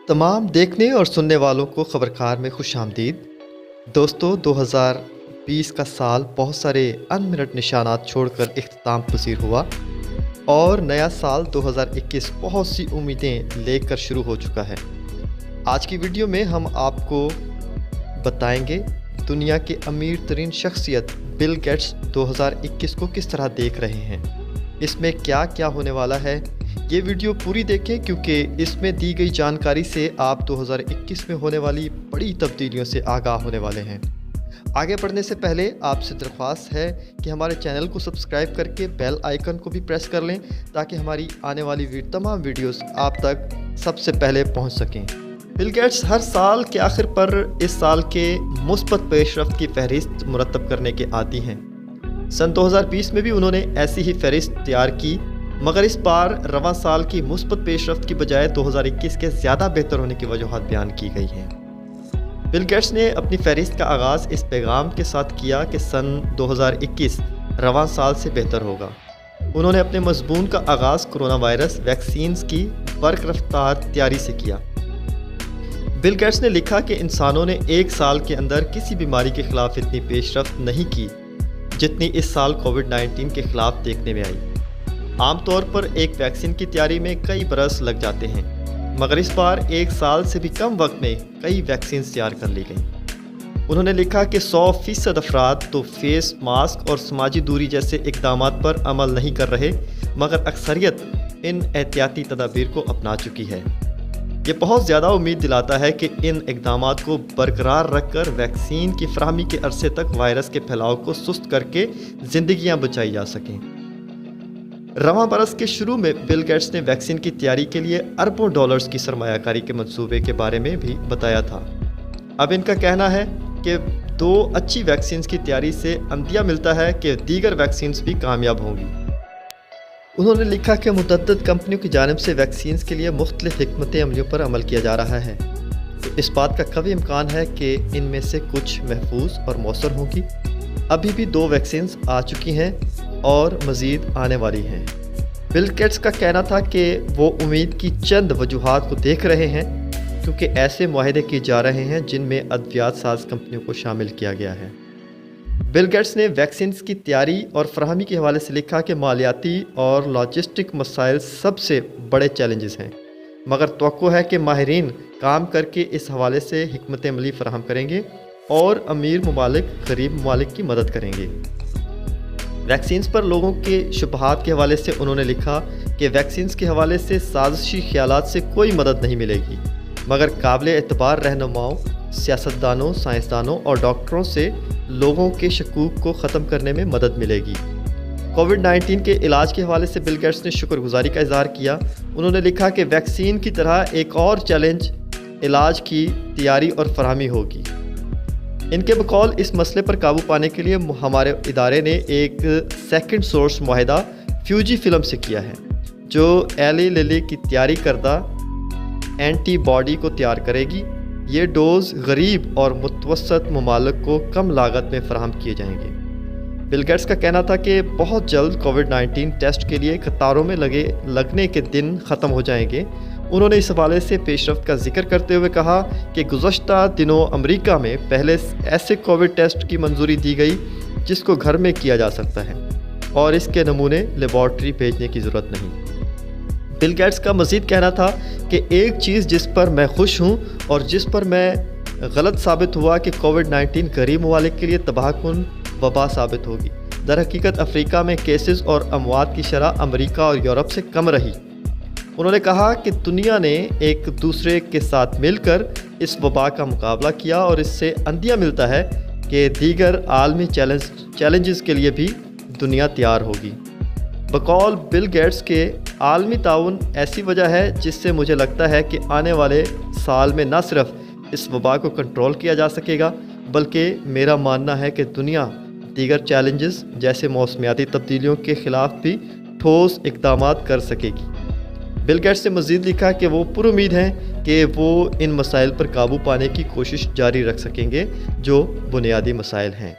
तमाम देखने और सुनने वालों को खबरकार में खुश आमदीद। दोस्तों, 2020 का साल बहुत सारे अनमिनट निशानात छोड़कर इख्तिताम पसीर हुआ और नया साल 2021 बहुत सी उम्मीदें लेकर शुरू हो चुका है। आज की वीडियो में हम आपको बताएंगे दुनिया के अमीर तरीन शख्सियत बिल गेट्स 2021 को किस तरह देख रहे हैं, इसमें क्या क्या होने वाला है। ये वीडियो पूरी देखें क्योंकि इसमें दी गई जानकारी से आप 2021 में होने वाली बड़ी तब्दीलियों से आगाह होने वाले हैं। आगे बढ़ने से पहले आपसे दरख्वास्त है कि हमारे चैनल को सब्सक्राइब करके बेल आइकन को भी प्रेस कर लें ताकि हमारी आने वाली तमाम वीडियोस आप तक सबसे पहले पहुंच सकें। बिल गेट्स हर साल के आखिर पर इस साल के मुस्बत पेशरफ्त की फहरिस्त मुरतब करने के आदी हैं। सन 2020 में भी उन्होंने ऐसी ही फहरिस्त तैयार की, मगर इस बार रवां साल की मुस्बत पेशरफ्त की बजाय 2021 के ज़्यादा बेहतर होने की वजूहात बयान की गई हैं। बिल गेट्स ने अपनी फहरिस्त का आगाज़ इस पैगाम के साथ किया कि सन 2021 रवां साल से बेहतर होगा। उन्होंने अपने मज़मून का आगाज़ कोरोना वायरस वैक्सीन्स की बरक रफ्तार तैयारी से किया। बिल गेट्स ने लिखा कि इंसानों ने एक साल के अंदर किसी बीमारी के ख़िलाफ़ इतनी पेशरफ्त नहीं की जितनी इस साल कोविड-19 के ख़िलाफ़ देखने में आई। आमतौर पर एक वैक्सीन की तैयारी में कई बरस लग जाते हैं, मगर इस बार एक साल से भी कम वक्त में कई वैक्सीन तैयार कर ली गई। उन्होंने लिखा कि 100% अफराद तो फेस मास्क और समाजी दूरी जैसे इकदाम पर अमल नहीं कर रहे, मगर अक्सरियत इन एहतियाती तदाबीर को अपना चुकी है। ये बहुत ज़्यादा उम्मीद दिलाता है कि इन इकदाम को बरकरार रखकर वैक्सीन की फराहमी के अरसे तक वायरस के फैलाव को सुस्त करके ज़िंदगियाँ बचाई जा सकें। रवां बरस के शुरू में बिल गेट्स ने वैक्सीन की तैयारी के लिए अरबों डॉलर्स की सरमायाकारी के मंसूबे के बारे में भी बताया था। अब इनका कहना है कि 2 अच्छी वैक्सीन की तैयारी से अंदिया मिलता है कि दीगर वैक्सीन भी कामयाब होंगी। उन्होंने लिखा कि मुतअद्दिद कंपनियों की जानिब से वैक्सीन के लिए मुख्तलिफ हिकमत अमलियों पर अमल किया जा रहा है, तो इस बात का कभी इम्कान है कि इनमें से कुछ महफूज और मौसर होंगी। अभी भी 2 वैक्सीन आ चुकी हैं और मज़ीद आने वाली हैं। बिल गेट्स का कहना था कि वो उम्मीद की चंद वजूहात को देख रहे हैं क्योंकि ऐसे मुआहदे किए जा रहे हैं जिनमें अद्वियात साज कंपनियों को शामिल किया गया है। बिल गेट्स ने वैक्सीन की तैयारी और फराहमी के हवाले से लिखा कि मालियाती और लॉजिस्टिक मसाइल सबसे बड़े चैलेंजेस हैं, मगर तवक्को है कि माहिरीन काम करके इस हवाले से हिकमत अमली फराहम करेंगे और अमीर ममालिक गरीब ममालिक की मदद करेंगे। वैक्सीन्स पर लोगों के शुबहात के हवाले से उन्होंने लिखा कि वैक्सीन्स के हवाले से साजिशी ख्यालात से कोई मदद नहीं मिलेगी, मगर काबिल एतबार रहनुमाओं, सियासतदानों, साइंसदानों और डॉक्टरों से लोगों के शकूक को ख़त्म करने में मदद मिलेगी। कोविड-19 के इलाज के हवाले से बिल गेट्स ने शुक्रगुजारी का इजहार किया। उन्होंने लिखा कि वैक्सीन की तरह एक और चैलेंज इलाज की तैयारी और फराहमी होगी। इनके बकौल इस मसले पर काबू पाने के लिए हमारे इदारे ने एक सेकंड सोर्स मुआहदा फ्यूजी फिल्म से किया है, जो एली लिली की तैयारी करदा एंटीबॉडी को तैयार करेगी। ये डोज गरीब और मुतवसत ममालिक को कम लागत में फराहम किए जाएंगे। बिल गेट्स का कहना था कि बहुत जल्द कोविड-19 टेस्ट के लिए कतारों में लगने के दिन ख़त्म हो जाएंगे। उन्होंने इस हवाले से पेशरफ्त का जिक्र करते हुए कहा कि गुज़श्ता दिनों अमेरिका में पहले ऐसे कोविड टेस्ट की मंजूरी दी गई जिसको घर में किया जा सकता है और इसके नमूने लेबॉर्ट्री भेजने की ज़रूरत नहीं। बिल गेट्स का मज़ीद कहना था कि एक चीज़ जिस पर मैं खुश हूँ और जिस पर मैं गलत साबित हुआ कि कोविड-19 गरीब ममालिक के लिए तबाहकुन वबा साबित होगी। दर हकीकत अफ्रीका में केसेस और अमवात की शरह अमेरिका और यूरोप से कम रही। उन्होंने कहा कि दुनिया ने एक दूसरे के साथ मिलकर इस वबा का मुकाबला किया और इससे अंदिया मिलता है कि दीगर आलमी चैलेंजेस के लिए भी दुनिया तैयार होगी। बकौल बिल गेट्स के आलमी ताउन ऐसी वजह है जिससे मुझे लगता है कि आने वाले साल में न सिर्फ इस वबा को कंट्रोल किया जा सकेगा, बल्कि मेरा मानना है कि दुनिया दीगर चैलेंजेस जैसे मौसमियाती तब्दीलियों के ख़िलाफ़ भी ठोस इक़दाम कर सकेगी। बिल गेट्स ने मज़ीद लिखा कि वो पुरुमीद हैं कि वो इन मसाइल पर काबू पाने की कोशिश जारी रख सकेंगे जो बुनियादी मसाइल हैं।